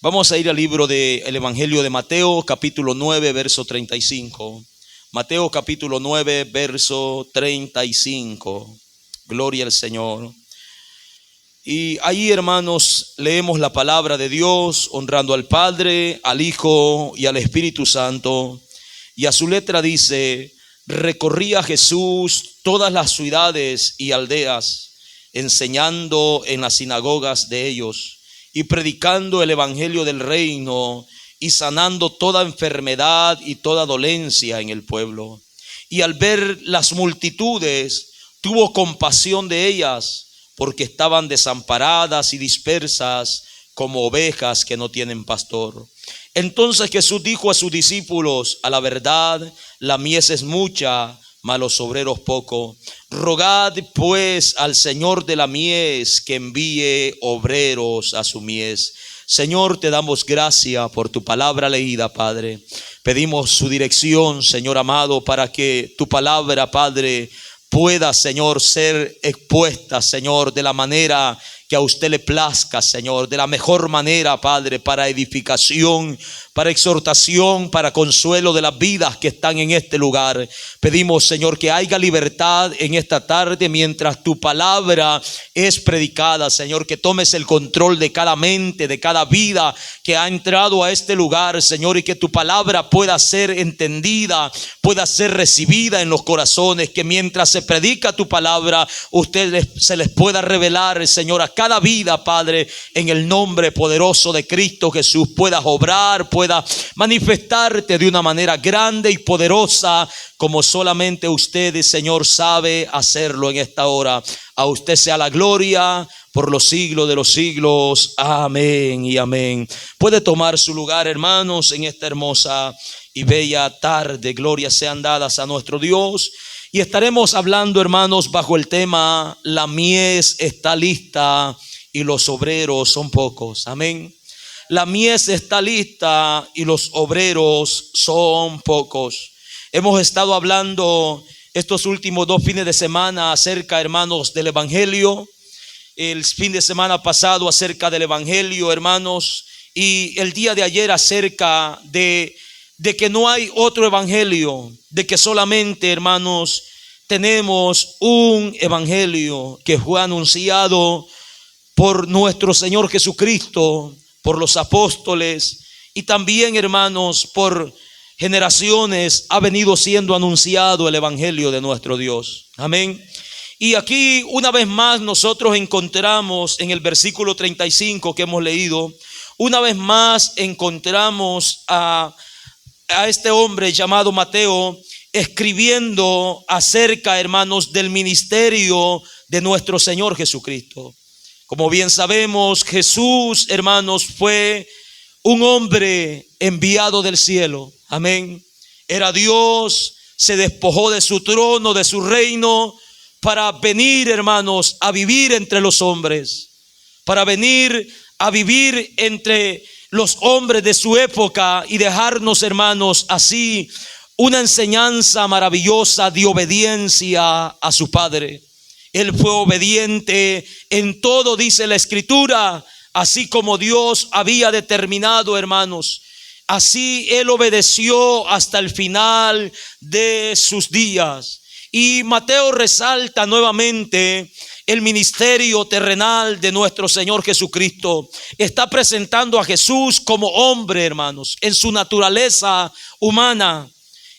Vamos a ir al libro del Evangelio de Mateo, capítulo 9, verso 35. Mateo, capítulo 9, verso 35. Gloria al Señor. Y ahí, hermanos, leemos la palabra de Dios, honrando al Padre, al Hijo y al Espíritu Santo. Y a su letra dice: recorría Jesús todas las ciudades y aldeas, enseñando en las sinagogas de ellos y predicando el evangelio del reino y sanando toda enfermedad y toda dolencia en el pueblo. Y al ver las multitudes, tuvo compasión de ellas, porque estaban desamparadas y dispersas como ovejas que no tienen pastor. Entonces Jesús dijo a sus discípulos: a la verdad, la mies es mucha, mas los obreros poco. Rogad pues al Señor de la mies que envíe obreros a su mies. Señor, te damos gracias por tu palabra leída, Padre. Pedimos su dirección, Señor amado, para que tu palabra, Padre, pueda, Señor, ser expuesta, Señor, de la manera que a usted le plazca, Señor, de la mejor manera, Padre, para edificación, para exhortación, para consuelo de las vidas que están en este lugar. Pedimos, Señor, que haya libertad en esta tarde mientras tu palabra es predicada, Señor, que tomes el control de cada mente, de cada vida que ha entrado a este lugar, Señor, y que tu palabra pueda ser entendida, pueda ser recibida en los corazones, que mientras se predica tu palabra, se les pueda revelar, Señor, a cada vida, Padre, en el nombre poderoso de Cristo Jesús, puedas obrar, pueda manifestarte de una manera grande y poderosa, como solamente usted, Señor, sabe hacerlo en esta hora. A usted sea la gloria por los siglos de los siglos. Amén y amén. Puede tomar su lugar, hermanos, en esta hermosa y bella tarde. Glorias sean dadas a nuestro Dios. Y estaremos hablando, hermanos, bajo el tema: la mies está lista y los obreros son pocos. Amén. La mies está lista y los obreros son pocos. Hemos estado hablando estos últimos 2 fines de semana acerca, hermanos, del evangelio. El fin de semana pasado acerca del evangelio, hermanos, y el día de ayer acerca de que no hay otro evangelio, de que solamente, hermanos, tenemos un evangelio que fue anunciado por nuestro Señor Jesucristo, por los apóstoles, y también, hermanos, por generaciones ha venido siendo anunciado el evangelio de nuestro Dios. Amén. Y aquí una vez más nosotros encontramos en el versículo 35 que hemos leído, una vez más encontramos a este hombre llamado Mateo escribiendo acerca, hermanos, del ministerio de nuestro Señor Jesucristo. Como bien sabemos, Jesús, hermanos, fue un hombre enviado del cielo. Amén. Era Dios, se despojó de su trono, de su reino, para venir, hermanos, a vivir entre los hombres, para venir a vivir entre los hombres de su época y dejarnos, hermanos, así una enseñanza maravillosa de obediencia a su Padre. Él fue obediente en todo, dice la Escritura, así como Dios había determinado, hermanos. Así Él obedeció hasta el final de sus días. Y Mateo resalta nuevamente el ministerio terrenal de nuestro Señor Jesucristo. Está presentando a Jesús como hombre, hermanos, en su naturaleza humana.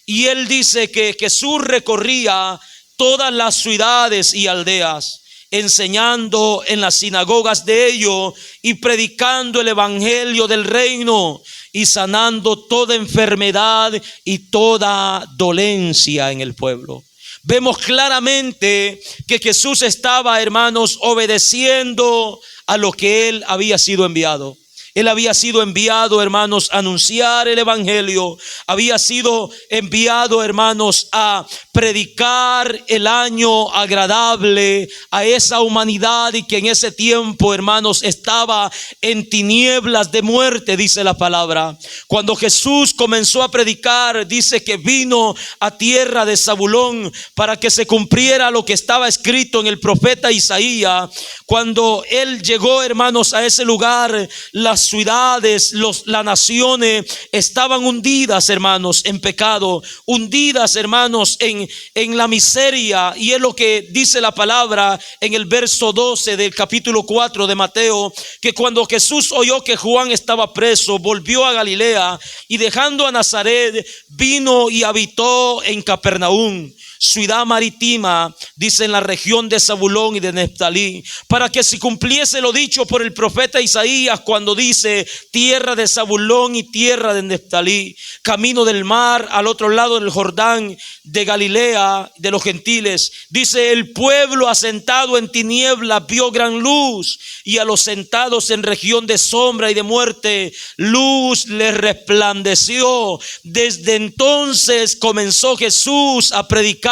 Y Él dice que Jesús recorría todas las ciudades y aldeas, enseñando en las sinagogas de ellos y predicando el evangelio del reino y sanando toda enfermedad y toda dolencia en el pueblo. Vemos claramente que Jesús estaba, hermanos, obedeciendo a lo que Él había sido enviado. Él había sido enviado, hermanos, a anunciar el evangelio. Había sido enviado, hermanos, a predicar el año agradable a esa humanidad y que en ese tiempo, hermanos, estaba en tinieblas de muerte, dice la palabra. Cuando Jesús comenzó a predicar, dice que vino a tierra de Zabulón para que se cumpliera lo que estaba escrito en el profeta Isaías. Cuando Él llegó, hermanos, a ese lugar, las las ciudades, las naciones estaban hundidas, hermanos, en pecado, hundidas, hermanos, en la miseria. Y es lo que dice la palabra en el verso 12 del capítulo 4 de Mateo, que cuando Jesús oyó que Juan estaba preso, volvió a Galilea y dejando a Nazaret, vino y habitó en Capernaum, ciudad marítima, dice, en la región de Zabulón y de Neftalí, para que se cumpliese lo dicho por el profeta Isaías cuando dice: tierra de Zabulón y tierra de Neftalí, camino del mar al otro lado del Jordán, de Galilea de los gentiles. Dice: el pueblo asentado en tinieblas vio gran luz, y a los sentados en región de sombra y de muerte, luz les resplandeció. Desde entonces comenzó Jesús a predicar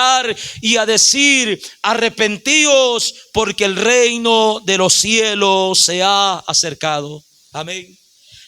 y a decir: arrepentíos, porque el reino de los cielos se ha acercado. Amén.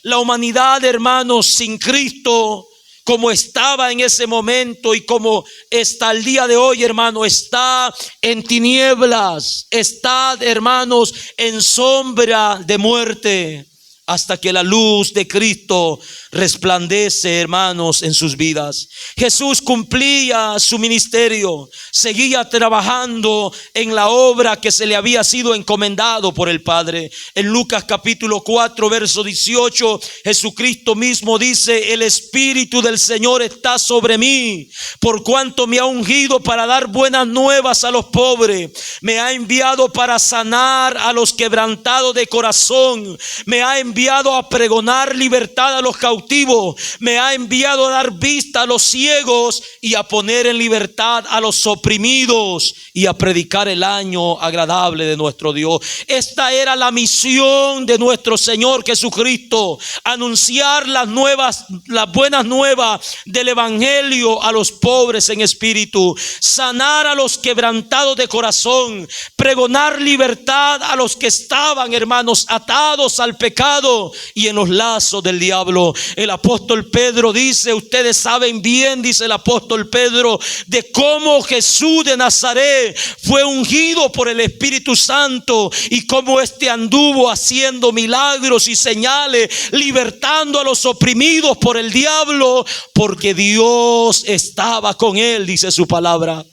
La humanidad, hermanos, sin Cristo, como estaba en ese momento y como está el día de hoy, hermano, está en tinieblas, está, hermanos, en sombra de muerte, hasta que la luz de Cristo resplandece, hermanos, en sus vidas. Jesús cumplía su ministerio, seguía trabajando en la obra que se le había sido encomendado por el Padre. En Lucas capítulo 4 verso 18, Jesucristo mismo dice: el Espíritu del Señor está sobre mí, por cuanto me ha ungido para dar buenas nuevas a los pobres, me ha enviado para sanar a los quebrantados de corazón, me ha enviado a pregonar libertad a los cautivos, me ha enviado a dar vista a los ciegos y a poner en libertad a los oprimidos y a predicar el año agradable de nuestro Dios. Esta era la misión de nuestro Señor Jesucristo: anunciar las buenas nuevas del evangelio a los pobres en espíritu, sanar a los quebrantados de corazón, pregonar libertad a los que estaban, hermanos, atados al pecado y en los lazos del diablo. El apóstol Pedro dice, ustedes saben bien, dice el apóstol Pedro, de cómo Jesús de Nazaret fue ungido por el Espíritu Santo y cómo este anduvo haciendo milagros y señales, libertando a los oprimidos por el diablo, porque Dios estaba con él, dice su palabra.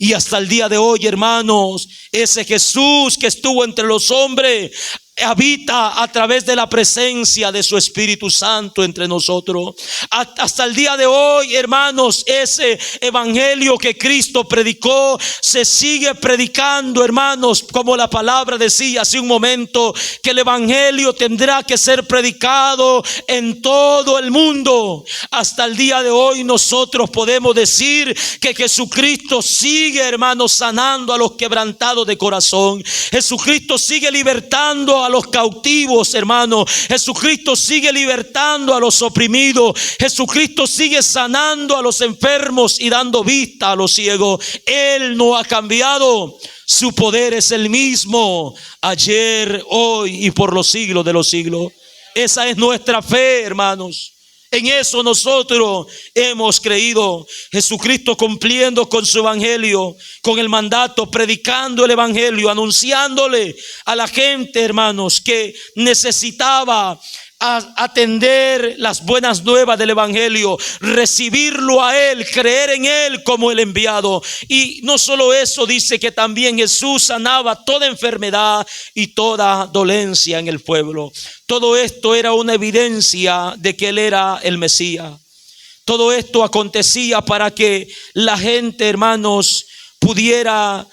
Y hasta el día de hoy, hermanos, ese Jesús que estuvo entre los hombres habita a través de la presencia de su Espíritu Santo entre nosotros. Hasta el día de hoy, hermanos, ese evangelio que Cristo predicó se sigue predicando, hermanos, como la palabra decía hace un momento, que el evangelio tendrá que ser predicado en todo el mundo. Hasta el día de hoy nosotros podemos decir que Jesucristo sigue, hermanos, sanando a los quebrantados de corazón. Jesucristo sigue libertando a los cautivos, hermano. Jesucristo sigue libertando a los oprimidos. Jesucristo sigue sanando a los enfermos y dando vista a los ciegos. Él no ha cambiado. Su poder es el mismo ayer, hoy y por los siglos de los siglos. Esa es nuestra fe, hermanos. En eso nosotros hemos creído. Jesucristo cumpliendo con su evangelio, con el mandato, predicando el evangelio, anunciándole a la gente, hermanos, que necesitaba atender las buenas nuevas del evangelio, recibirlo a él, creer en él como el enviado. Y no solo eso, dice que también Jesús sanaba toda enfermedad y toda dolencia en el pueblo. Todo esto era una evidencia de que él era el Mesías. Todo esto acontecía para que la gente, hermanos, pudiera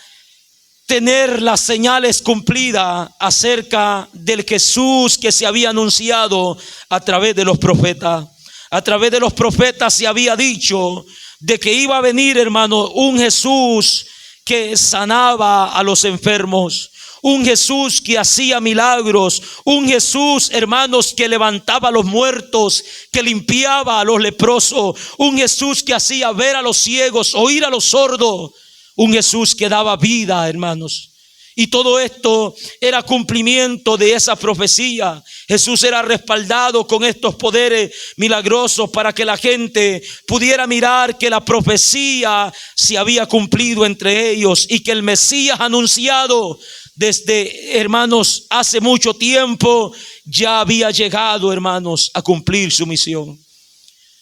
tener las señales cumplidas acerca del Jesús que se había anunciado a través de los profetas. A través de los profetas se había dicho de que iba a venir, hermano, un Jesús que sanaba a los enfermos, un Jesús que hacía milagros, un Jesús, hermanos, que levantaba a los muertos, que limpiaba a los leprosos, un Jesús que hacía ver a los ciegos, oír a los sordos, un Jesús que daba vida, hermanos. Y todo esto era cumplimiento de esa profecía. Jesús era respaldado con estos poderes milagrosos para que la gente pudiera mirar que la profecía se había cumplido entre ellos y que el Mesías anunciado desde, hermanos, hace mucho tiempo ya había llegado, hermanos, a cumplir su misión.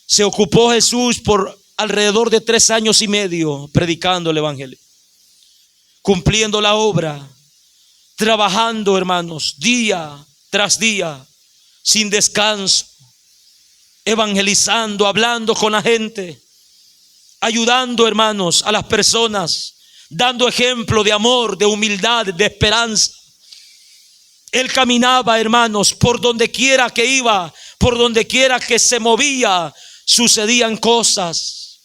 Se ocupó Jesús por alrededor de 3 años y medio predicando el evangelio, cumpliendo la obra, trabajando, hermanos, día tras día, sin descanso, evangelizando, hablando con la gente, ayudando, hermanos, a las personas, dando ejemplo de amor, de humildad, de esperanza. Él caminaba, hermanos, por donde quiera que iba, por donde quiera que se movía, sucedían cosas,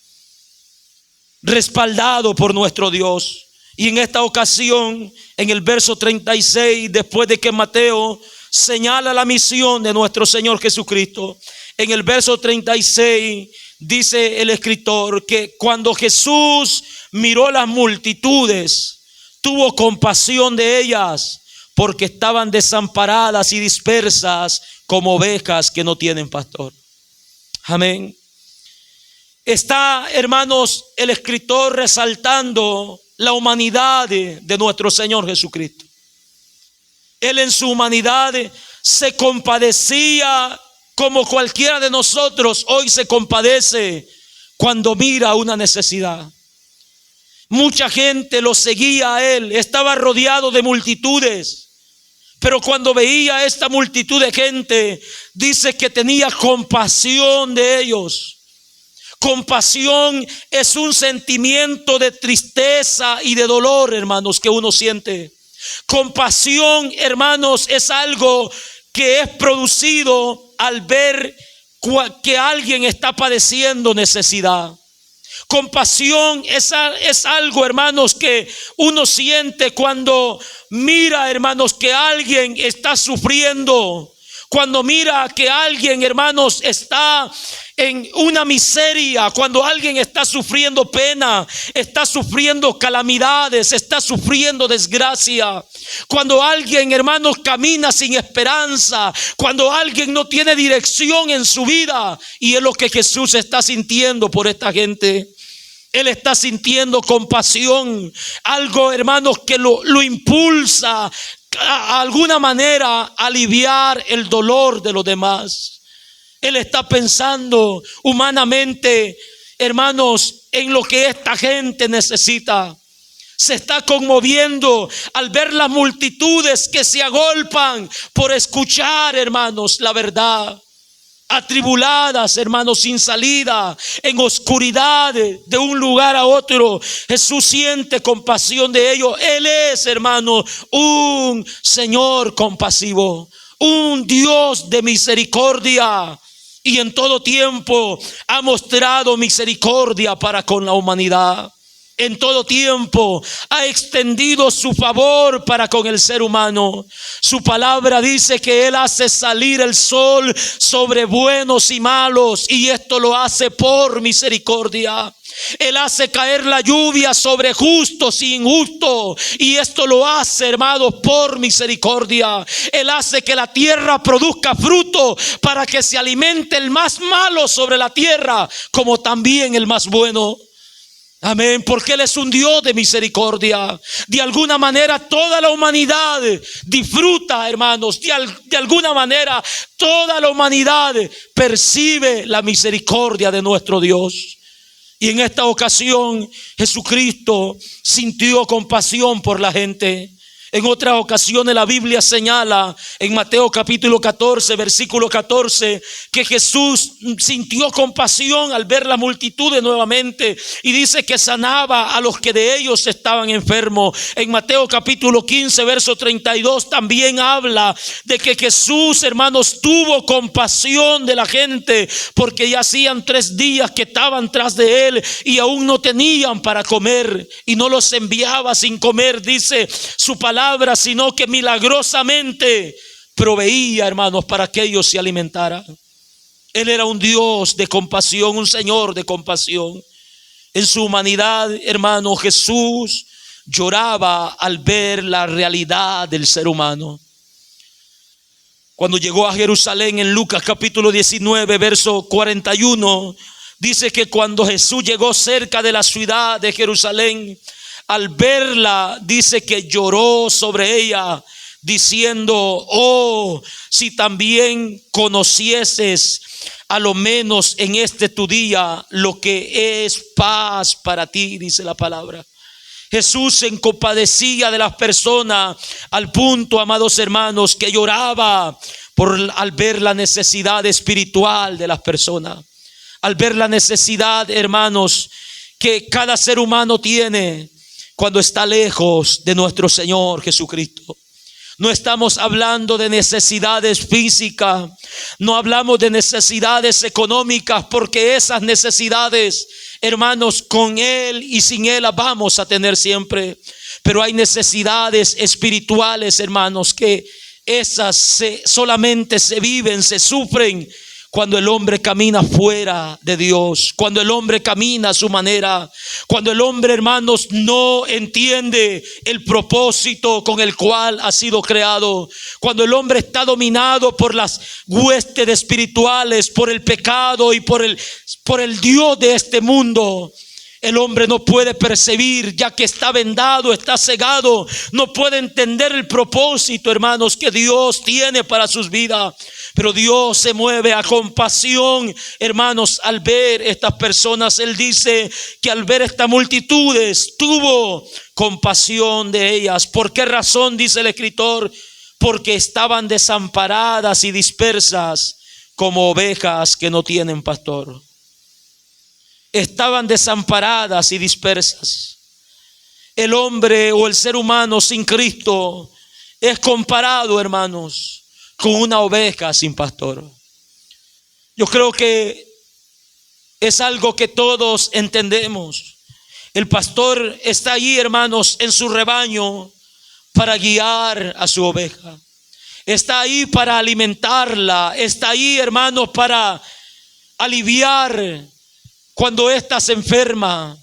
respaldado por nuestro Dios. Y en esta ocasión, en el verso 36, después de que Mateo señala la misión de nuestro Señor Jesucristo, en el verso 36 dice el escritor que cuando Jesús miró las multitudes, tuvo compasión de ellas, porque estaban desamparadas y dispersas como ovejas que no tienen pastor. Amén. Está, hermanos, el escritor resaltando la humanidad de nuestro Señor Jesucristo. Él en su humanidad se compadecía como cualquiera de nosotros hoy se compadece cuando mira una necesidad. Mucha gente lo seguía a él, estaba rodeado de multitudes, pero cuando veía esta multitud de gente, dice que tenía compasión de ellos. Compasión es un sentimiento de tristeza y de dolor, hermanos, que uno siente. Compasión, hermanos, es algo que es producido al ver que alguien está padeciendo necesidad. Compasión es algo, hermanos, que uno siente cuando mira, hermanos, que alguien está sufriendo. Cuando mira que alguien, hermanos, está en una miseria, cuando alguien está sufriendo pena, está sufriendo calamidades, está sufriendo desgracia. Cuando alguien, hermanos, camina sin esperanza, cuando alguien no tiene dirección en su vida, y es lo que Jesús está sintiendo por esta gente. Él está sintiendo compasión, algo, hermanos, que lo impulsa a alguna manera aliviar el dolor de los demás. Él está pensando humanamente, hermanos, en lo que esta gente necesita. Se está conmoviendo al ver las multitudes que se agolpan por escuchar, hermanos, la verdad. Atribuladas, hermanos, sin salida, en oscuridad, de un lugar a otro. Jesús siente compasión de ellos. Él es, hermano, un Señor compasivo, un Dios de misericordia, y en todo tiempo ha mostrado misericordia para con la humanidad. En todo tiempo ha extendido su favor para con el ser humano. Su palabra dice que Él hace salir el sol sobre buenos y malos, y esto lo hace por misericordia. Él hace caer la lluvia sobre justos y injustos, y esto lo hace, hermanos, por misericordia. Él hace que la tierra produzca fruto para que se alimente el más malo sobre la tierra, como también el más bueno. Amén, porque Él es un Dios de misericordia. De alguna manera toda la humanidad disfruta, hermanos, de alguna manera toda la humanidad percibe la misericordia de nuestro Dios. Y en esta ocasión Jesucristo sintió compasión por la gente. En otras ocasiones la Biblia señala en Mateo capítulo 14, versículo 14, que Jesús sintió compasión al ver las multitudes nuevamente, y dice que sanaba a los que de ellos estaban enfermos. En Mateo capítulo 15, verso 32 también habla de que Jesús, hermanos, tuvo compasión de la gente, porque ya hacían 3 días que estaban tras de Él y aún no tenían para comer, y no los enviaba sin comer, dice su palabra, sino que milagrosamente proveía, hermanos, para que ellos se alimentaran. Él era un Dios de compasión, un Señor de compasión. En su humanidad, hermano, Jesús lloraba al ver la realidad del ser humano. Cuando llegó a Jerusalén, en Lucas capítulo 19, verso 41, dice que cuando Jesús llegó cerca de la ciudad de Jerusalén, al verla, dice que lloró sobre ella, diciendo: oh, si también conocieses a lo menos en este tu día lo que es paz para ti, dice la palabra. Jesús se compadecía de las personas al punto, amados hermanos, que lloraba al ver la necesidad espiritual de las personas, al ver la necesidad, hermanos, que cada ser humano tiene cuando está lejos de nuestro Señor Jesucristo. No estamos hablando de necesidades físicas, no hablamos de necesidades económicas, porque esas necesidades, hermanos, con Él y sin Él las vamos a tener siempre. Pero hay necesidades espirituales, hermanos, que esas solamente se viven, se sufren cuando el hombre camina fuera de Dios, cuando el hombre camina a su manera, cuando el hombre, hermanos, no entiende el propósito con el cual ha sido creado, cuando el hombre está dominado por las huestes espirituales, por el pecado y por el Dios de este mundo. El hombre no puede percibir, ya que está vendado, está cegado, no puede entender el propósito, hermanos, que Dios tiene para sus vidas. Pero Dios se mueve a compasión, hermanos, al ver estas personas. Él dice que al ver estas multitudes tuvo compasión de ellas. ¿Por qué razón? Dice el escritor: porque estaban desamparadas y dispersas como ovejas que no tienen pastor. Estaban desamparadas y dispersas. El hombre o el ser humano sin Cristo es comparado, hermanos, con una oveja sin pastor. Yo creo que es algo que todos entendemos. El pastor está allí, hermanos, en su rebaño para guiar a su oveja. Está ahí para alimentarla. Está ahí, hermanos, para aliviar cuando ésta se enferma.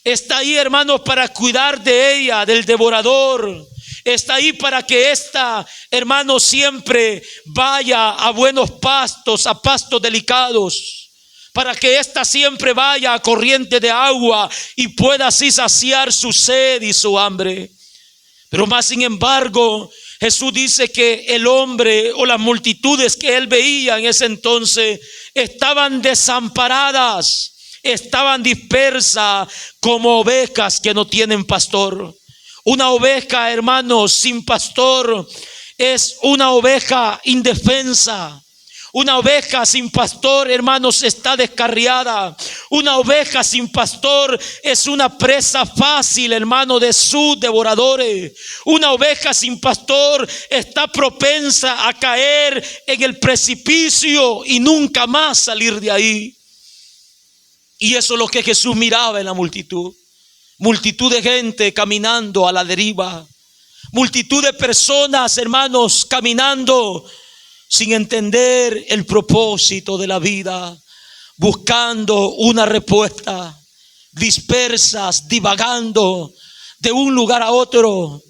Está ahí, hermanos, para cuidar de ella, del devorador. Está ahí para que ésta, hermanos, siempre vaya a buenos pastos, a pastos delicados. Para que ésta siempre vaya a corriente de agua y pueda así saciar su sed y su hambre. Pero más sin embargo, Jesús dice que el hombre o las multitudes que él veía en ese entonces estaban desamparadas, estaban dispersas como ovejas que no tienen pastor. Una oveja, hermanos, sin pastor es una oveja indefensa. Una oveja sin pastor, hermanos, está descarriada. Una oveja sin pastor es una presa fácil, hermano, de sus devoradores. Una oveja sin pastor está propensa a caer en el precipicio y nunca más salir de ahí. Y eso es lo que Jesús miraba en la multitud. Multitud de gente caminando a la deriva. Multitud de personas, hermanos, caminando sin entender el propósito de la vida, buscando una respuesta, dispersas, divagando de un lugar a otro,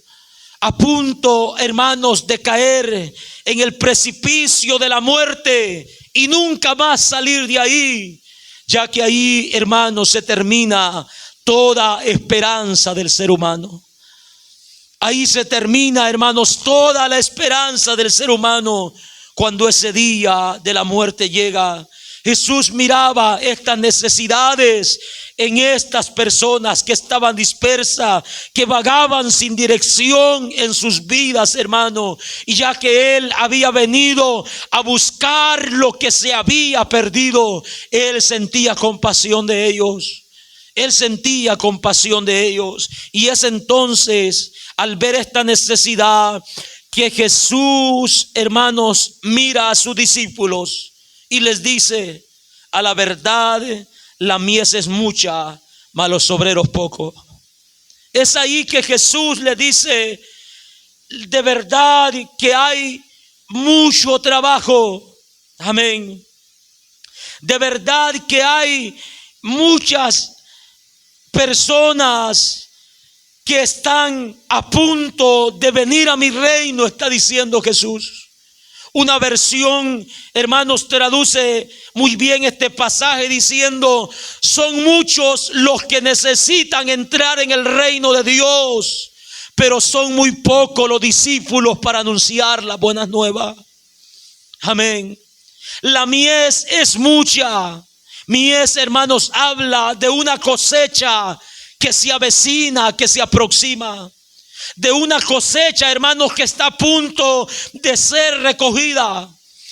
a punto, hermanos, de caer en el precipicio de la muerte y nunca más salir de ahí, ya que ahí, hermanos, se termina toda esperanza del ser humano. Ahí se termina, hermanos, toda la esperanza del ser humano. Cuando ese día de la muerte llega, Jesús miraba estas necesidades en estas personas que estaban dispersas, que vagaban sin dirección en sus vidas, hermano. Y ya que Él había venido a buscar lo que se había perdido, Él sentía compasión de ellos. Él sentía compasión de ellos. Y es entonces, al ver esta necesidad, que Jesús, hermanos, mira a sus discípulos y les dice: a la verdad, la mies es mucha, mas los obreros pocos. Es ahí que Jesús le dice: de verdad que hay mucho trabajo. Amén. De verdad que hay muchas personas que están a punto de venir a mi reino, está diciendo Jesús. Una versión, hermanos, traduce muy bien este pasaje diciendo: son muchos los que necesitan entrar en el reino de Dios, pero son muy pocos los discípulos para anunciar las buenas nuevas. Amén. La mies es mucha. Mies, hermanos, habla de una cosecha que se avecina, que se aproxima. De una cosecha, hermanos, que está a punto de ser recogida.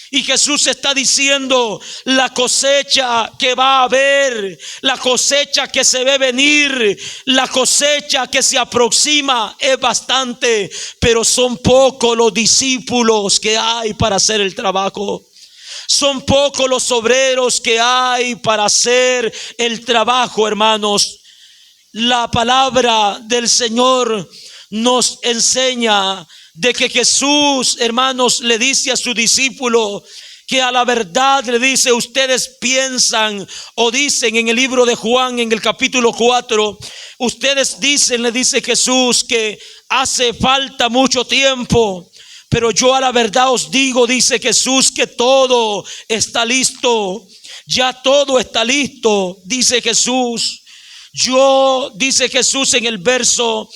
Y Jesús está diciendo: la cosecha que va a haber, la cosecha que se ve venir, la cosecha que se aproxima es bastante, pero son pocos los discípulos que hay para hacer el trabajo. Son pocos los obreros que hay para hacer el trabajo, hermanos. La palabra del Señor nos enseña de que Jesús, hermanos, le dice a su discípulo que a la verdad le dice: ustedes piensan o dicen en el libro de Juan, en el capítulo 4, ustedes dicen, le dice Jesús, que hace falta mucho tiempo. Pero yo a la verdad os digo, dice Jesús, que todo está listo. Ya todo está listo, dice Jesús. Dice Jesús en el verso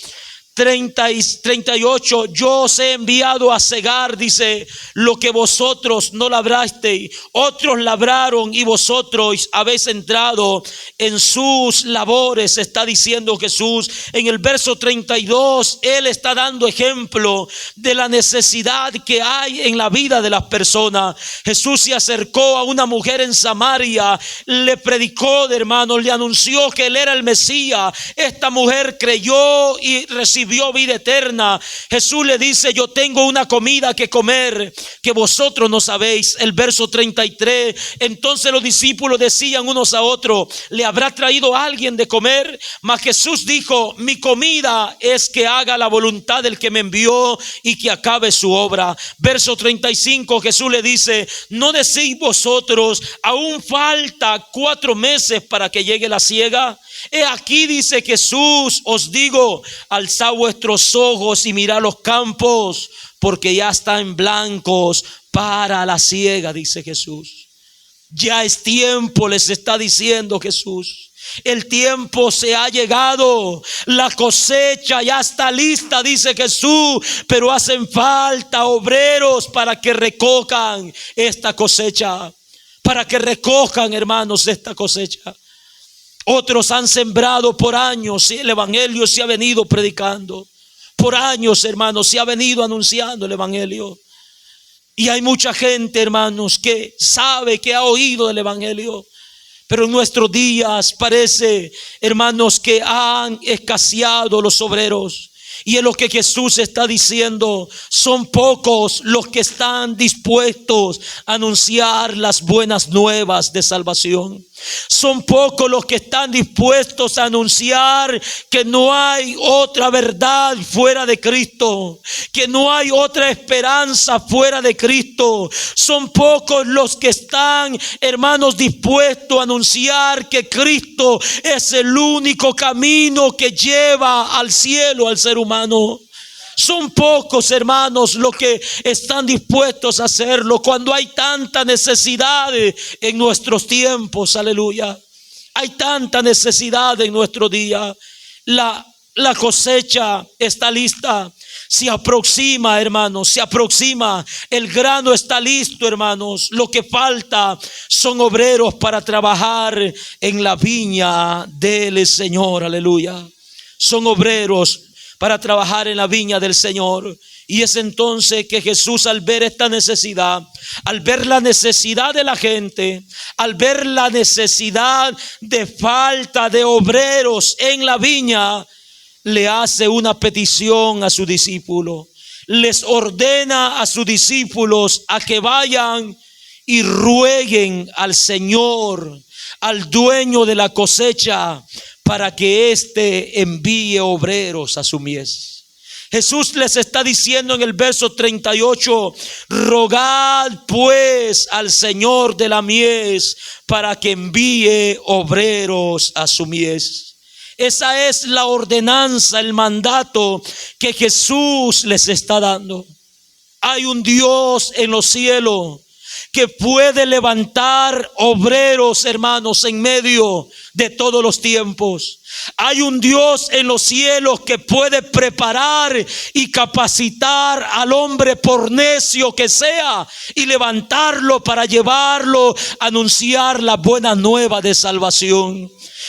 38, yo os he enviado a cegar, dice, lo que vosotros no labrasteis. Otros labraron y vosotros habéis entrado en sus labores, está diciendo Jesús. En el verso 32, Él está dando ejemplo de la necesidad que hay en la vida de las personas. Jesús se acercó a una mujer en Samaria, le predicó, hermanos, le anunció que Él era el Mesías. Esta mujer creyó y recibió vida eterna. Jesús le dice: yo tengo una comida que comer que vosotros no sabéis. El verso 33, entonces los discípulos decían unos a otros: ¿le habrá traído alguien de comer? Mas Jesús dijo: mi comida es que haga la voluntad del que me envió y que acabe su obra. Verso 35, Jesús le dice: ¿no decís vosotros, aún falta 4 meses para que llegue la siega? He aquí, dice Jesús, os digo: alzad vuestros ojos y mirad los campos, porque ya están blancos para la siega, dice Jesús. Ya es tiempo, les está diciendo Jesús. El tiempo se ha llegado, la cosecha ya está lista, dice Jesús, pero hacen falta obreros para que recojan esta cosecha, para que recojan, hermanos, esta cosecha. Otros han sembrado por años, y el evangelio se ha venido predicando. Por años, hermanos, se ha venido anunciando el evangelio. Y hay mucha gente, hermanos, que sabe, que ha oído del evangelio. Pero en nuestros días parece, hermanos, que han escaseado los obreros. Y es lo que Jesús está diciendo: son pocos los que están dispuestos a anunciar las buenas nuevas de salvación. Son pocos los que están dispuestos a anunciar que no hay otra verdad fuera de Cristo, que no hay otra esperanza fuera de Cristo. Son pocos los que están, hermanos, dispuestos a anunciar que Cristo es el único camino que lleva al cielo al ser humano. Son pocos, hermanos, los que están dispuestos a hacerlo cuando hay tanta necesidad en nuestros tiempos. Aleluya. Hay tanta necesidad en nuestro día. La cosecha está lista. Se aproxima, hermanos, se aproxima. El grano está listo, hermanos. Lo que falta son obreros para trabajar en la viña del Señor. Aleluya. Son obreros para trabajar en la viña del Señor. Y es entonces que Jesús, al ver esta necesidad, al ver la necesidad de la gente, al ver la necesidad de falta de obreros en la viña, le hace una petición a su discípulo. Les ordena a sus discípulos a que vayan y rueguen al Señor, al dueño de la cosecha, para que éste envíe obreros a su mies. Jesús les está diciendo en el verso 38: rogad pues al Señor de la mies para que envíe obreros a su mies. Esa es la ordenanza, el mandato que Jesús les está dando. Hay un Dios en los cielos que puede levantar obreros, hermanos, en medio de todos los tiempos. Hay un Dios en los cielos que puede preparar y capacitar al hombre, por necio que sea, y levantarlo para llevarlo a anunciar la buena nueva de salvación.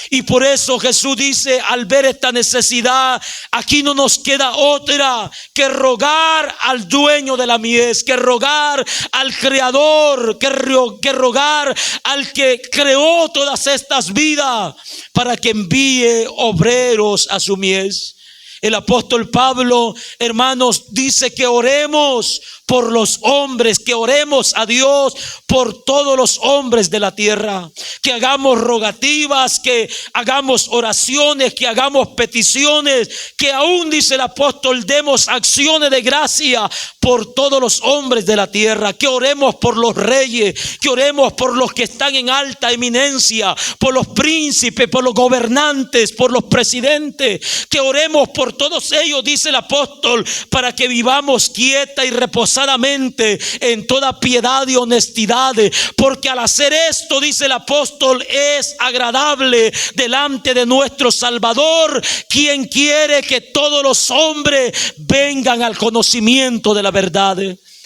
Y por eso Jesús dice, al ver esta necesidad, aquí no nos queda otra que rogar al dueño de la mies, que rogar al Creador, que rogar al que creó todas estas vidas, para que envíe obreros a su mies. El apóstol Pablo, hermanos, dice que oremos por los hombres, que oremos a Dios por todos los hombres de la tierra, que hagamos rogativas, que hagamos oraciones, que hagamos peticiones, que aún, dice el apóstol, demos acciones de gracia por todos los hombres de la tierra, que oremos por los reyes, que oremos por los que están en alta eminencia, por los príncipes, por los gobernantes, por los presidentes, que oremos por todos ellos, dice el apóstol, para que vivamos quieta y reposadamente en toda piedad y honestidad, porque al hacer esto, dice el apóstol, es agradable delante de nuestro Salvador, quien quiere que todos los hombres vengan al conocimiento de la verdad.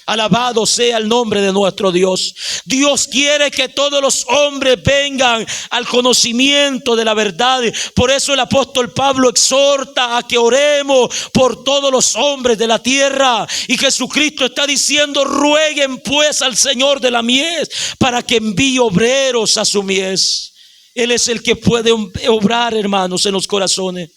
Alabado sea el nombre de nuestro Dios. Dios quiere que todos los hombres vengan al conocimiento de la verdad. Por eso el apóstol Pablo exhorta a que oremos por todos los hombres de la tierra. Y Jesucristo está diciendo, rueguen pues al Señor de la mies para que envíe obreros a su mies. Él es el que puede obrar, hermanos, en los corazones.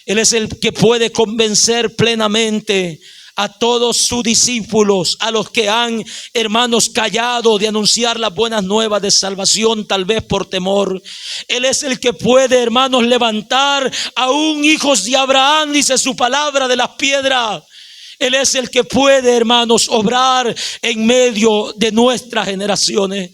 Él es el que puede convencer plenamente a todos sus discípulos, a los que han, hermanos, callado de anunciar las buenas nuevas de salvación, tal vez por temor. Él es el que puede, hermanos, levantar aún hijos de Abraham, dice su palabra, de las piedras. Él es el que puede, hermanos, obrar en medio de nuestras generaciones.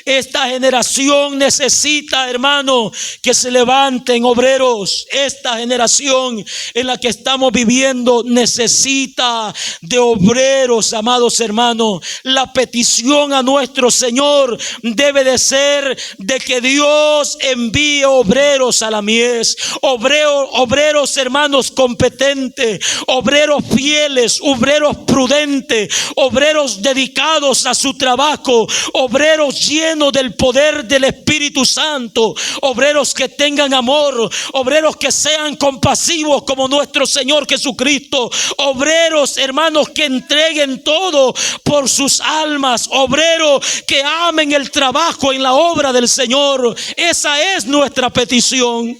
Esta generación necesita, hermano, que se levanten obreros. Esta generación en la que estamos viviendo necesita de obreros, amados hermanos. La petición a nuestro Señor debe de ser de que Dios envíe obreros a la mies. Obreros, hermanos, competentes, obreros fieles, obreros prudentes, obreros dedicados a su trabajo, obreros llenos del poder del Espíritu Santo, obreros que tengan amor, obreros que sean compasivos como nuestro Señor Jesucristo, obreros, hermanos, que entreguen todo por sus almas, obreros que amen el trabajo en la obra del Señor. Esa es nuestra petición.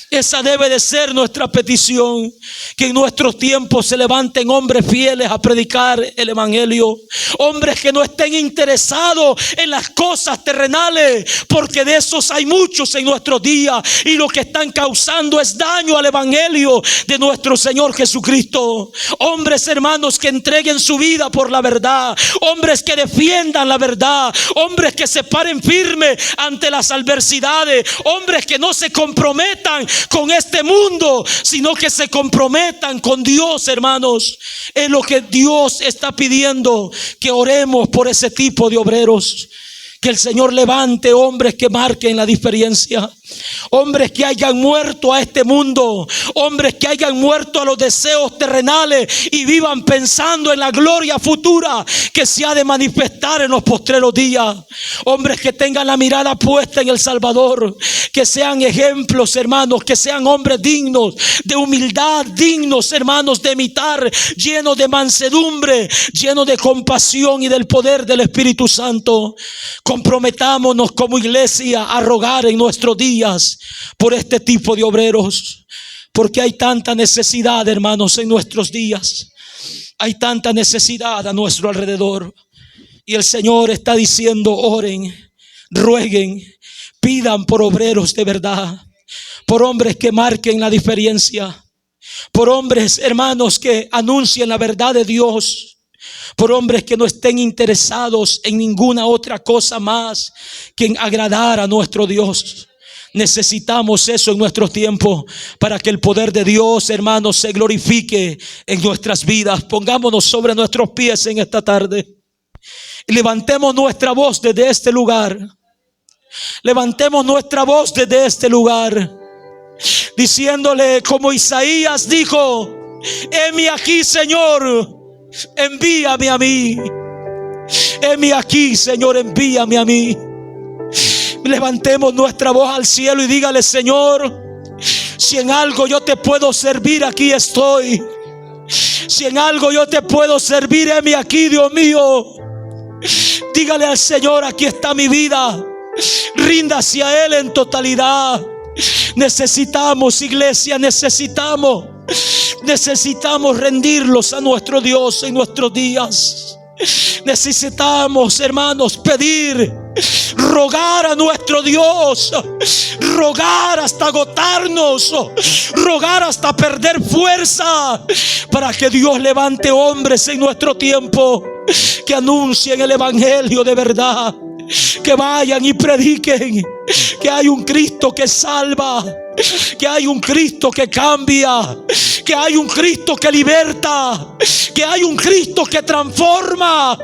Esa debe de ser nuestra petición, que en nuestros tiempos se levanten hombres fieles a predicar el evangelio, hombres que no estén interesados en las cosas terrenales, porque de esos hay muchos en nuestros días, y lo que están causando es daño al evangelio de nuestro Señor Jesucristo. Hombres, hermanos, que entreguen su vida por la verdad, hombres que defiendan la verdad, hombres que se paren firmes ante las adversidades, hombres que no se comprometan con este mundo, sino que se comprometan con Dios, hermanos. Es lo que Dios está pidiendo, que oremos por ese tipo de obreros. Que el Señor levante hombres que marquen la diferencia, hombres que hayan muerto a este mundo, hombres que hayan muerto a los deseos terrenales y vivan pensando en la gloria futura que se ha de manifestar en los postreros días. Hombres que tengan la mirada puesta en el Salvador, que sean ejemplos, hermanos, que sean hombres dignos de humildad, dignos, hermanos, de imitar, llenos de mansedumbre, llenos de compasión y del poder del Espíritu Santo. Comprometámonos como iglesia a rogar en nuestros días por este tipo de obreros, porque hay tanta necesidad, hermanos, en nuestros días. Hay tanta necesidad a nuestro alrededor, y el Señor está diciendo: oren, rueguen, pidan por obreros de verdad, por hombres que marquen la diferencia, por hombres, hermanos, que anuncien la verdad de Dios, por hombres que no estén interesados en ninguna otra cosa más que en agradar a nuestro Dios. Necesitamos eso en nuestros tiempos para que el poder de Dios, hermanos, se glorifique en nuestras vidas. Pongámonos sobre nuestros pies en esta tarde Y levantemos nuestra voz desde este lugar. Levantemos nuestra voz desde este lugar, diciéndole como Isaías dijo: heme aquí, Señor, envíame a mí. Heme aquí, Señor, envíame a mí. Levantemos nuestra voz al cielo y dígale: Señor, si en algo yo te puedo servir, aquí estoy. Si en algo yo te puedo servir, heme aquí, Dios mío. Dígale al Señor: aquí está mi vida. Ríndase a Él en totalidad. Necesitamos, iglesia, necesitamos rendirlos a nuestro Dios en nuestros días. Necesitamos, hermanos, pedir, rogar a nuestro Dios, rogar hasta agotarnos, rogar hasta perder fuerza, para que Dios levante hombres en nuestro tiempo que anuncien el evangelio de verdad, que vayan y prediquen que hay un Cristo que salva, que hay un Cristo que cambia, que hay un Cristo que liberta, que hay un Cristo que transforma,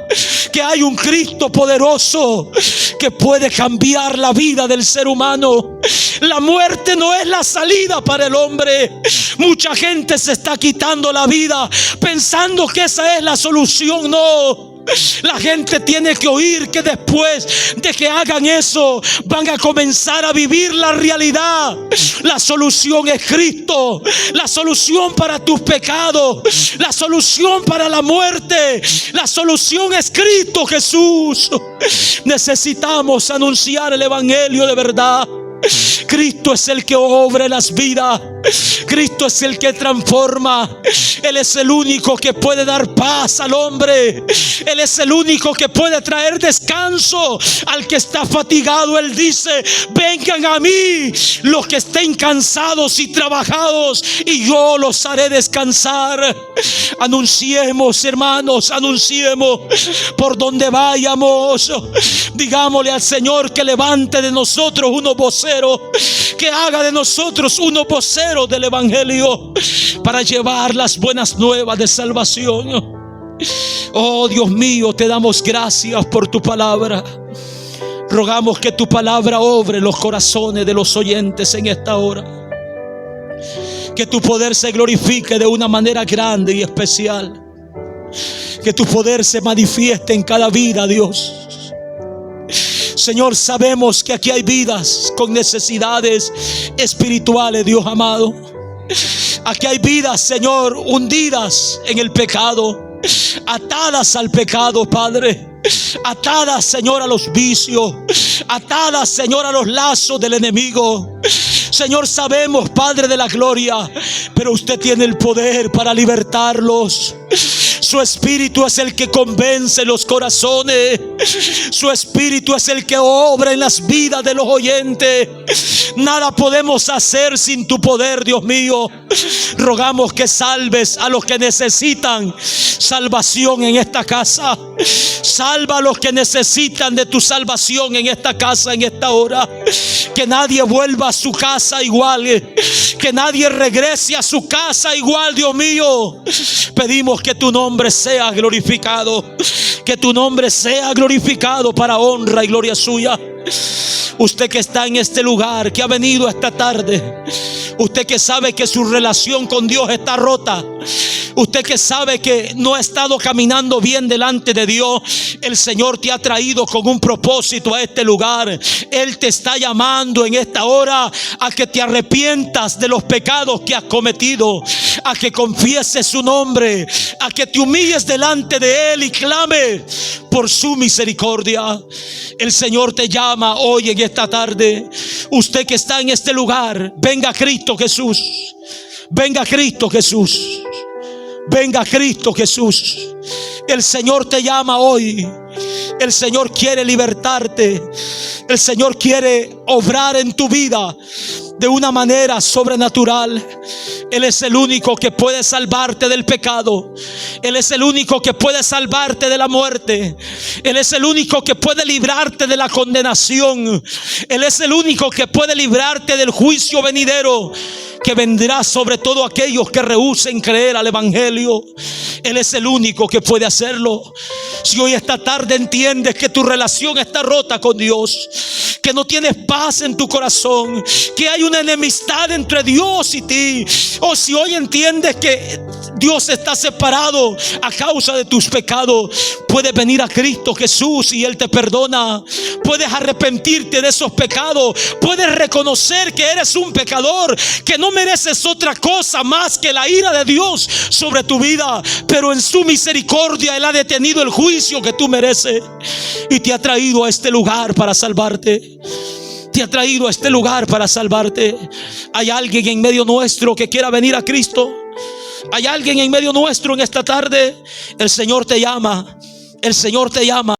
que hay un Cristo poderoso que puede cambiar la vida del ser humano. La muerte no es la salida para el hombre. Mucha gente se está quitando la vida pensando que esa es la solución. No. La gente tiene que oír que después de que hagan eso van a comenzar a vivir la realidad. La solución es Cristo. La solución para tus pecados, la solución para la muerte, la solución es Cristo Jesús. Necesitamos anunciar el evangelio de verdad. Cristo es el que obra las vidas. Cristo es el que transforma. Él es el único que puede dar paz al hombre. Él es el único que puede traer descanso al que está fatigado. Él dice: vengan a mí los que estén cansados y trabajados, y yo los haré descansar. Anunciemos, hermanos, anunciemos por donde vayamos. Digámosle al Señor que levante de nosotros unos voceros, que haga de nosotros unos voceros del evangelio para llevar las buenas nuevas de salvación. Oh Dios mío, te damos gracias por tu palabra. Rogamos que tu palabra obre los corazones de los oyentes en esta hora. Que tu poder se glorifique de una manera grande y especial. Que tu poder se manifieste en cada vida, Dios. Señor, sabemos que aquí hay vidas con necesidades espirituales, Dios amado. Aquí hay vidas, Señor, hundidas en el pecado, atadas al pecado, Padre. Atadas, Señor, a los vicios, atadas, Señor, a los lazos del enemigo. Señor, sabemos, Padre de la gloria, pero usted tiene el poder para libertarlos. Su espíritu es el que convence los corazones. Su espíritu es el que obra en las vidas de los oyentes. Nada podemos hacer sin tu poder, Dios mío. Rogamos que salves a los que necesitan salvación en esta casa. Salva a los que necesitan de tu salvación en esta casa, en esta hora. Que nadie vuelva a su casa igual. Que nadie regrese a su casa igual, Dios mío. Pedimos que tu nombre sea glorificado. Que tu nombre sea glorificado para honra y gloria suya. Usted que está en este lugar, que ha venido esta tarde, usted que sabe que su relación con Dios está rota, usted que sabe que no ha estado caminando bien delante de Dios, el Señor te ha traído con un propósito a este lugar. Él te está llamando en esta hora a que te arrepientas de los pecados que has cometido, a que confieses su nombre, a que te humilles delante de Él y clame por su misericordia. El Señor te llama hoy en esta tarde. Usted que está en este lugar, venga a Cristo Jesús. Venga a Cristo Jesús. Venga a Cristo Jesús. El Señor te llama hoy. El Señor quiere libertarte. El Señor quiere obrar en tu vida de una manera sobrenatural. Él es el único que puede salvarte del pecado. Él es el único que puede salvarte de la muerte. Él es el único que puede librarte de la condenación. Él es el único que puede librarte del juicio venidero. que vendrá sobre todo aquellos que rehúsen creer al evangelio. Él es el único que puede hacerlo. Si hoy esta tarde entiendes que tu relación está rota con Dios, que no tienes paz en tu corazón, que hay una enemistad entre Dios y ti, o si hoy entiendes que Dios está separado a causa de tus pecados, puedes venir a Cristo Jesús y Él te perdona. Puedes arrepentirte de esos pecados. Puedes reconocer que eres un pecador, que no mereces otra cosa más que la ira de Dios sobre tu vida, pero en su misericordia Él ha detenido el juicio que tú mereces y te ha traído a este lugar para salvarte. Te ha traído a este lugar para salvarte. Hay alguien en medio nuestro que quiera venir a Cristo. Hay alguien en medio nuestro en esta tarde. El Señor te llama. El Señor te llama.